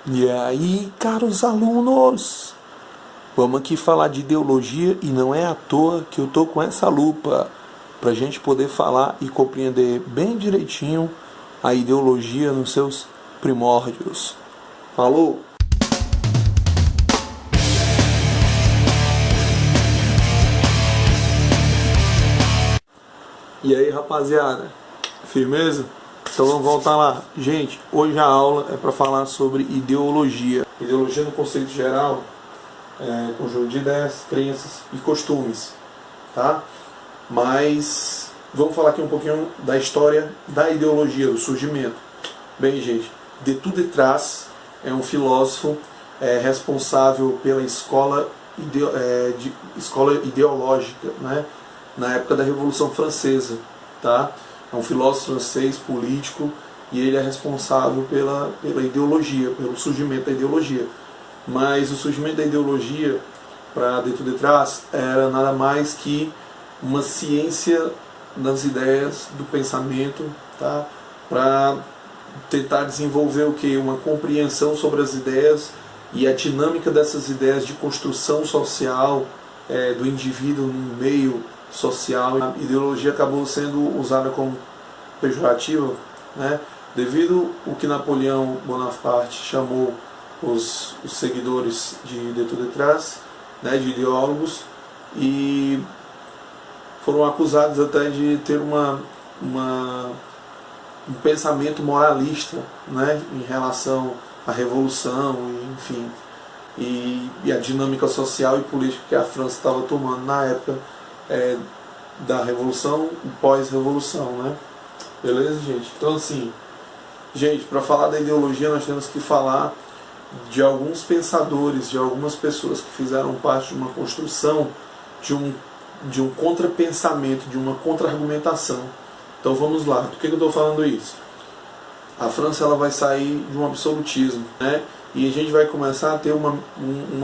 E aí, caros alunos, vamos aqui falar de ideologia e não é à toa que eu tô com essa lupa para a gente poder falar e compreender bem direitinho a ideologia nos seus primórdios. Falou! E aí, rapaziada, firmeza? Então vamos voltar lá. Gente, hoje a aula é para falar sobre ideologia. Ideologia no conceito geral é conjunto de ideias, crenças e costumes, tá? Mas vamos falar aqui um pouquinho da história da ideologia, do surgimento. Bem, gente, de tudo detrás é um filósofo responsável pela escola ideológica, né? Na época da Revolução Francesa, tá? É um filósofo francês, político, e ele é responsável pela ideologia, pelo surgimento da ideologia. Mas o surgimento da ideologia, para dentro de trás, era nada mais que uma ciência das ideias, do pensamento, tá? Para tentar desenvolver o que? Uma compreensão sobre as ideias e a dinâmica dessas ideias de construção social do indivíduo no meio social. A ideologia acabou sendo usada como pejorativa, né, devido ao que Napoleão Bonaparte chamou os seguidores de tout detrás, né, de ideólogos, e foram acusados até de ter um pensamento moralista, né, em relação à revolução, enfim, e a dinâmica social e política que a França estava tomando na época da revolução e pós-revolução, né? Beleza, gente? Então, assim, gente, para falar da ideologia nós temos que falar de alguns pensadores, de algumas pessoas que fizeram parte de uma construção, de um contrapensamento, de uma contra-argumentação. Então vamos lá. Do que eu estou falando isso? A França ela vai sair de um absolutismo, né? E a gente vai começar a ter uma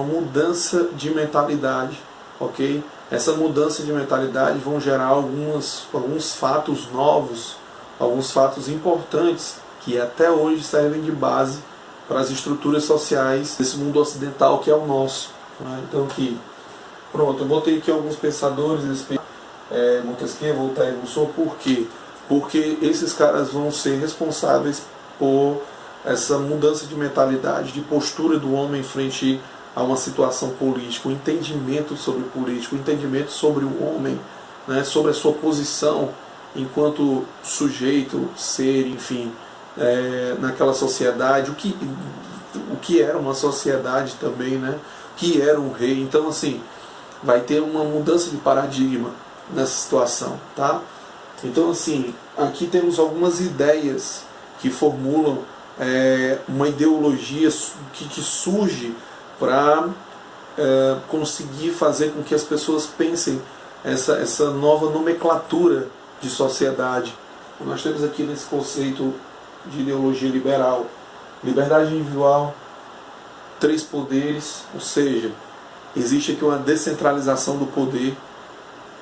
mudança de mentalidade, ok? Essa mudança de mentalidade vão gerar alguns fatos novos, alguns fatos importantes que até hoje servem de base para as estruturas sociais desse mundo ocidental que é o nosso, né? Então aqui, pronto, eu botei aqui alguns pensadores, Montesquieu, Voltaire, Rousseau. Por quê? Porque esses caras vão ser responsáveis por essa mudança de mentalidade, de postura do homem frente a uma situação política, um entendimento sobre o político, um entendimento sobre o homem, né, sobre a sua posição enquanto sujeito, ser, enfim, naquela sociedade, o que era uma sociedade também, né, o que era um rei. Então, assim, vai ter uma mudança de paradigma nessa situação, tá? Então, assim, aqui temos algumas ideias que formulam uma ideologia que surge para conseguir fazer com que as pessoas pensem essa nova nomenclatura de sociedade. Nós temos aqui nesse conceito de ideologia liberal, liberdade individual, 3 poderes, ou seja, existe aqui uma descentralização do poder.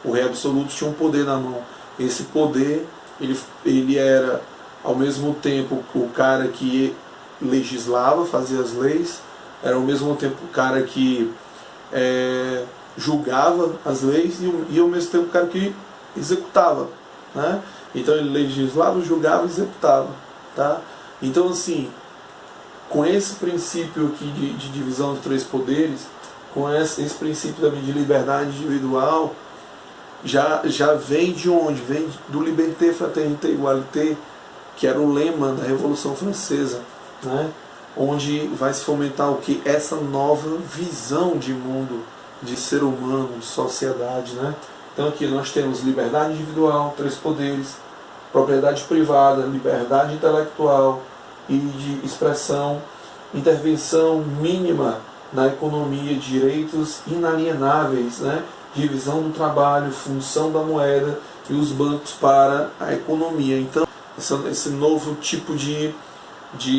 O rei absoluto tinha um poder na mão. Esse poder, ele era ao mesmo tempo o cara que legislava, fazia as leis, era ao mesmo tempo o cara que julgava as leis e ao mesmo tempo o cara que executava, né? Então ele legislava, julgava e executava, tá? Então, assim, com esse princípio aqui de divisão de 3 poderes, com esse princípio também de liberdade individual, já vem de onde? Vem do Liberté, Fraternité, Égalité, que era o lema da Revolução Francesa, né? Onde vai se fomentar o que? Essa nova visão de mundo, de ser humano, de sociedade, né? Então aqui nós temos liberdade individual, 3 poderes, propriedade privada, liberdade intelectual e de expressão, intervenção mínima na economia, direitos inalienáveis, né? Divisão do trabalho, função da moeda e os bancos para a economia. Então, esse novo tipo de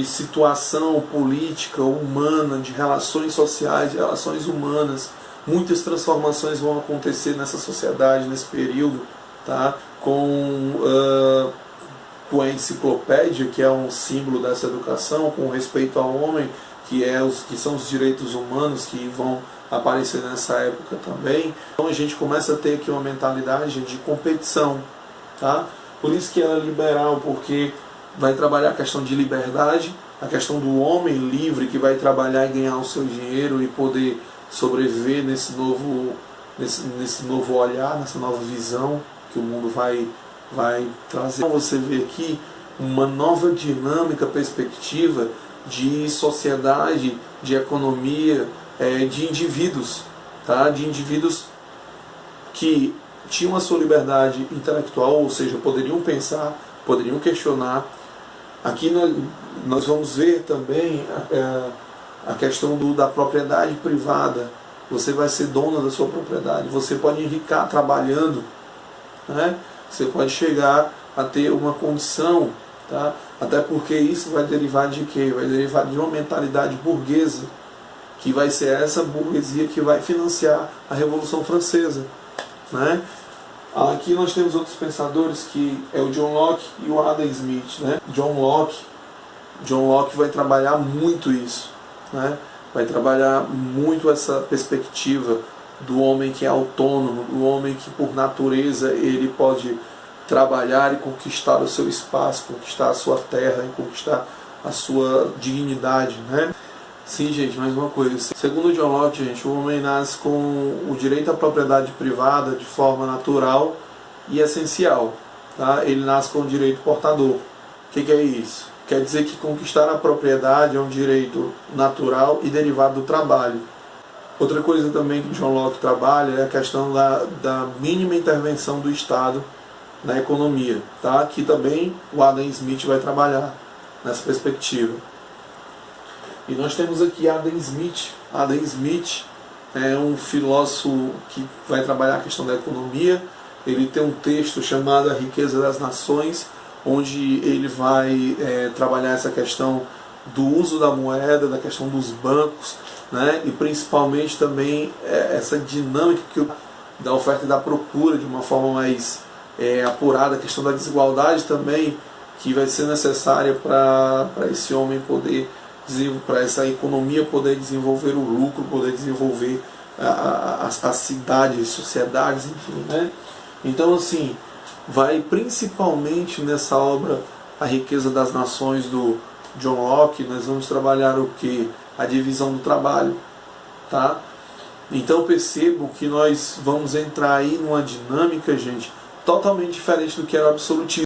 situação política, humana, de relações sociais, de relações humanas, muitas transformações vão acontecer nessa sociedade, nesse período, tá? Com a enciclopédia, que é um símbolo dessa educação, com respeito ao homem, que são os direitos humanos que vão aparecer nessa época também. Então a gente começa a ter aqui uma mentalidade de competição, tá? Por isso que ela é liberal, porque vai trabalhar a questão de liberdade, a questão do homem livre que vai trabalhar e ganhar o seu dinheiro e poder sobreviver nesse novo olhar, nessa nova visão que o mundo vai trazer. Então você vê aqui uma nova dinâmica, perspectiva de sociedade, de economia, de indivíduos, tá? De indivíduos que tinham a sua liberdade intelectual, ou seja, poderiam pensar, poderiam questionar. Aqui nós vamos ver também a questão da propriedade privada. Você vai ser dona da sua propriedade, você pode enriquecer trabalhando, né? Você pode chegar a ter uma condição, tá? Até porque isso vai derivar de quê? Vai derivar de uma mentalidade burguesa, que vai ser essa burguesia que vai financiar a Revolução Francesa, né? Aqui nós temos outros pensadores, que é o John Locke e o Adam Smith, né? John Locke vai trabalhar muito isso, né? Vai trabalhar muito essa perspectiva do homem que é autônomo, do homem que por natureza ele pode trabalhar e conquistar o seu espaço, conquistar a sua terra e conquistar a sua dignidade, né? Sim, gente, mais uma coisa. Segundo John Locke, gente, o homem nasce com o direito à propriedade privada de forma natural e essencial, tá? Ele nasce com o direito portador. O que é isso? Quer dizer que conquistar a propriedade é um direito natural e derivado do trabalho. Outra coisa também que John Locke trabalha é a questão da mínima intervenção do Estado na economia, tá? Que também o Adam Smith vai trabalhar nessa perspectiva. E nós temos aqui Adam Smith. Adam Smith é um filósofo que vai trabalhar a questão da economia. Ele tem um texto chamado A Riqueza das Nações, onde ele vai trabalhar essa questão do uso da moeda, da questão dos bancos, né? E principalmente também essa dinâmica da oferta e da procura de uma forma mais apurada, a questão da desigualdade também, que vai ser necessária para esse homem poder, para essa economia poder desenvolver o lucro, poder desenvolver as cidades, sociedades, enfim, né? Então, assim, vai principalmente nessa obra A Riqueza das Nações do John Locke, nós vamos trabalhar o que? A divisão do trabalho, tá? Então percebo que nós vamos entrar aí numa dinâmica, gente, totalmente diferente do que era o absolutismo.